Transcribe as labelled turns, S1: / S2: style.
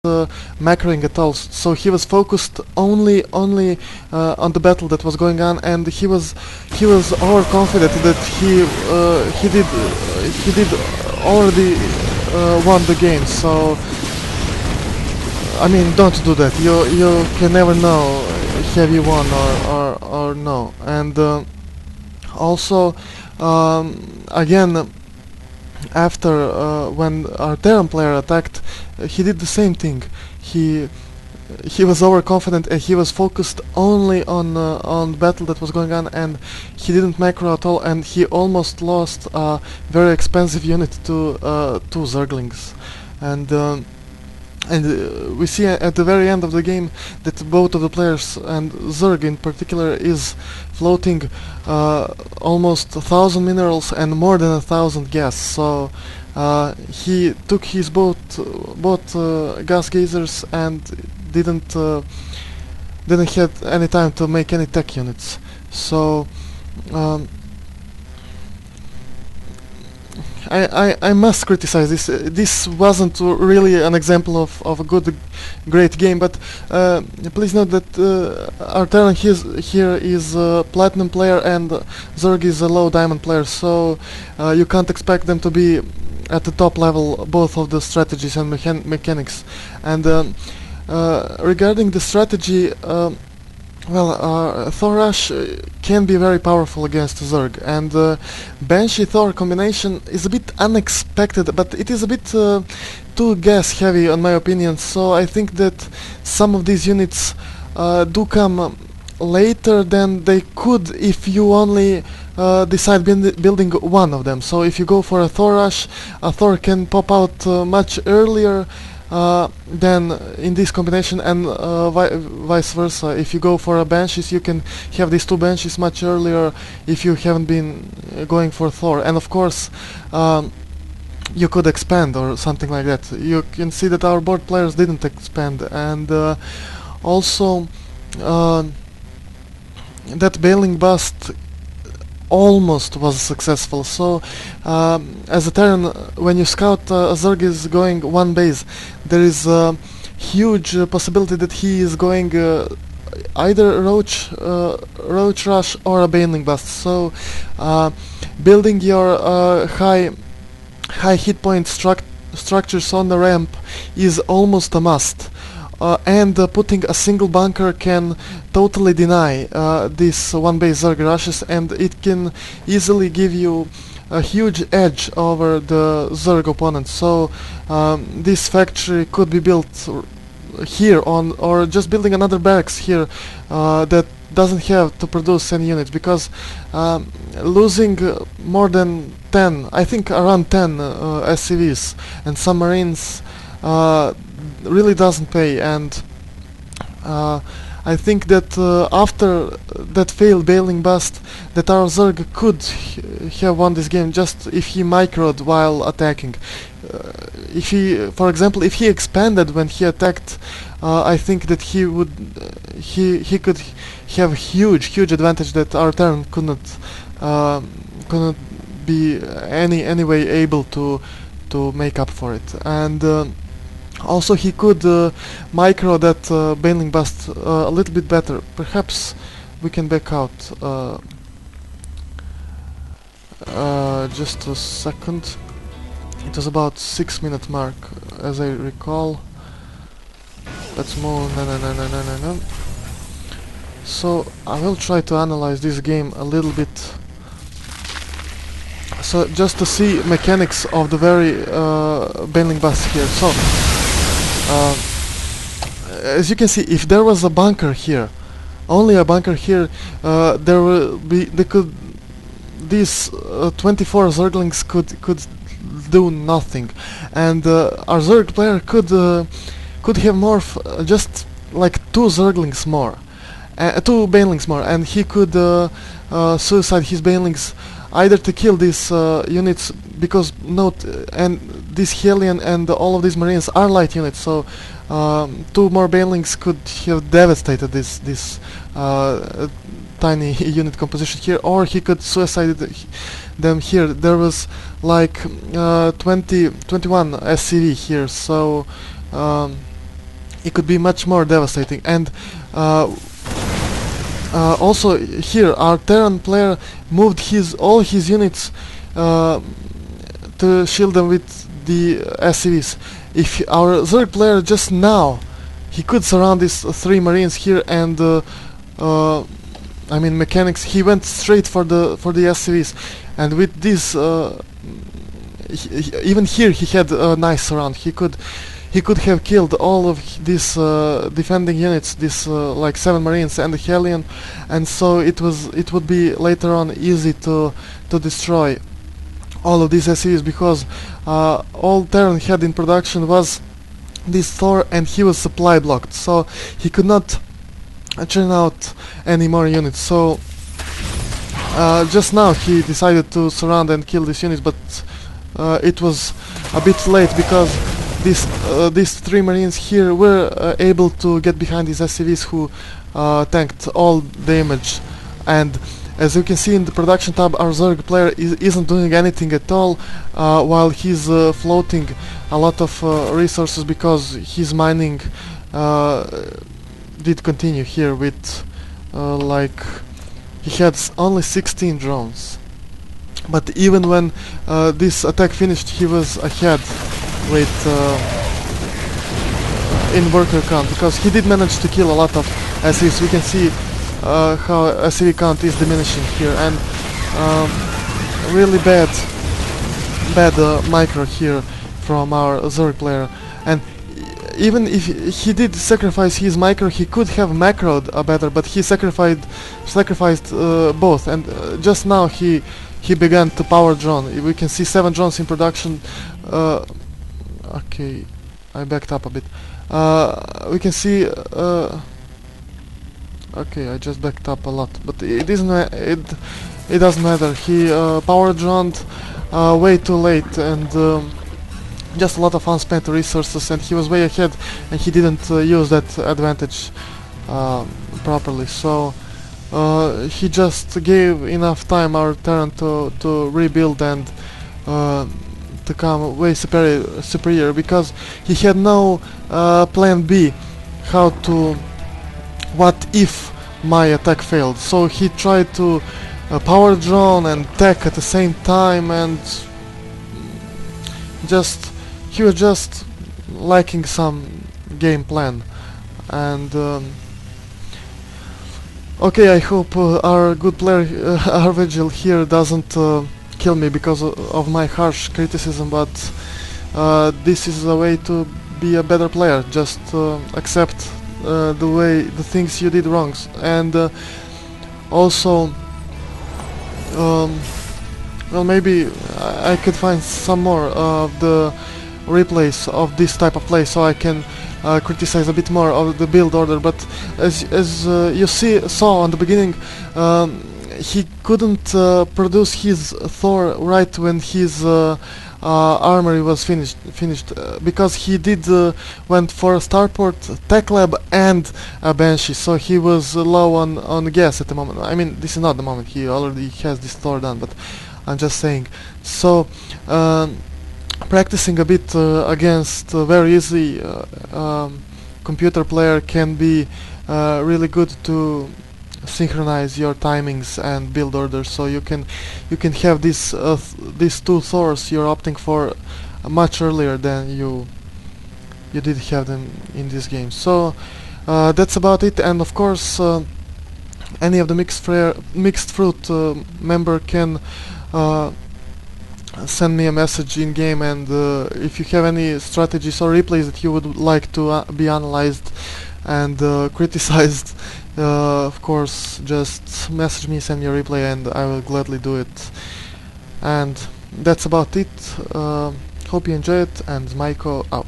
S1: macroing at all. So he was focused only on the battle that was going on, and he was overconfident that he did already won the game. So I mean, don't do that. You can never know have you won or no. And also again, after when our Terran player attacked, he did the same thing. He was overconfident and he was focused only on the battle that was going on, and he didn't macro at all, and he almost lost a very expensive unit to two zerglings. And we see at the very end of the game that both of the players, and Zerg in particular, is floating almost 1,000 minerals and more than 1,000 gas. So he took his both gas geysers and didn't have any time to make any tech units. So I must criticize this. This wasn't really an example of a great game, but please note that our Terran here is a platinum player and Zerg is a low diamond player, so you can't expect them to be at the top level, both of the strategies and mechanics. And regarding the strategy, well, Thor Rush can be very powerful against Zerg, and Banshee Thor combination is a bit unexpected, but it is a bit too gas heavy in my opinion, so I think that some of these units do come later than they could if you only decide building one of them. So if you go for a Thor Rush, a Thor can pop out much earlier then in this combination, and vice versa. If you go for a Banshees, you can have these two Banshees much earlier if you haven't been going for Thor. And of course you could expand or something like that. You can see that our board players didn't expand, and also that Bailing Bust almost was successful. So as a Terran, when you scout a Zerg is going one base, there is a huge possibility that he is going either Roach Rush or a Bailing Bust. So building your high hit point structures on the ramp is almost a must. And putting a single bunker can totally deny this one base Zerg rushes, and it can easily give you a huge edge over the Zerg opponent. So this factory could be built here on, or just building another barracks here that doesn't have to produce any units, because losing more than 10, I think around 10 SCVs and some Marines really doesn't pay. And I think that after that failed Bailing Bust, that our Zerg could have won this game just if he microed while attacking. If he, for example, if he expanded when he attacked, I think that he could have huge advantage that our Terran couldn't be any way able to make up for it. And also he could micro that Bailing Bust a little bit better. Perhaps we can back out. Just a second. It was about 6-minute mark, as I recall. Let's move. No. So I will try to analyze this game a little bit. So just to see mechanics of the very Bailing Bust here. So as you can see, if there was a bunker here, only a bunker here, these 24 Zerglings could do nothing, and our Zerg player could have more, just like two Zerglings more, two Banelings more, and he could suicide his Banelings either to kill these units, because note, and this Hellion and all of these Marines are light units, so two more Banelings could have devastated this tiny unit composition here, or he could suicide them here. There was like 21 SCV here, so it could be much more devastating. And also here our Terran player moved all his units to shield them with the SCVs. If our Zerg player just now, he could surround these 3 Marines here, and I mean mechanics, he went straight for the SCVs, and with this even here he had a nice surround. He could have killed all of these defending units, this like 7 Marines and the Hellion, and so it would be later on easy to destroy all of these SCVs, because all Terran had in production was this Thor, and he was supply blocked, so he could not churn out any more units. So just now he decided to surround and kill these units, but it was a bit late, because these 3 Marines here were able to get behind these SCVs who tanked all damage. And as you can see in the production tab, our Zerg player isn't doing anything at all, while he's floating a lot of resources, because his mining did continue here with like he had only 16 drones. But even when this attack finished, he was ahead with in worker count, because he did manage to kill a lot of SCVs. We can see how SCV count is diminishing here, and really bad micro here from our Zerg player. And even if he did sacrifice his micro, he could have macroed better, but he sacrificed both. And just now he began to power drone. We can see 7 drones in production. Okay, I backed up a bit. We can see. Okay, I just backed up a lot, but it doesn't matter. He power droned way too late, and just a lot of unspent resources, and he was way ahead, and he didn't use that advantage properly. So he just gave enough time our Terran to rebuild and to come way superior, because he had no plan B, what if my attack failed. So he tried to power drone and attack at the same time, and he was just lacking some game plan. And okay, I hope our good player Arvegil here doesn't kill me because of my harsh criticism, but this is a way to be a better player. Just accept the things you did wrong, and also well, maybe I could find some more of the replays of this type of play, so I can criticize a bit more of the build order. But as you saw on the beginning, he couldn't produce his Thor right when his armory was finished, because he did went for a starport, tech lab, and a Banshee, so he was low on gas at the moment. I mean, this is not the moment, he already has this Thor done, but I'm just saying. So practicing a bit against a very easy computer player can be really good to synchronize your timings and build orders, so you can have these 2 Thors you're opting for much earlier than you did have them in this game. So that's about it. And of course any of the mixed fruit member can send me a message in game, and if you have any strategies or replays that you would like to be analyzed and criticized, of course just message me, send me a replay, and I will gladly do it. And that's about it. Hope you enjoy it, and Maiko out.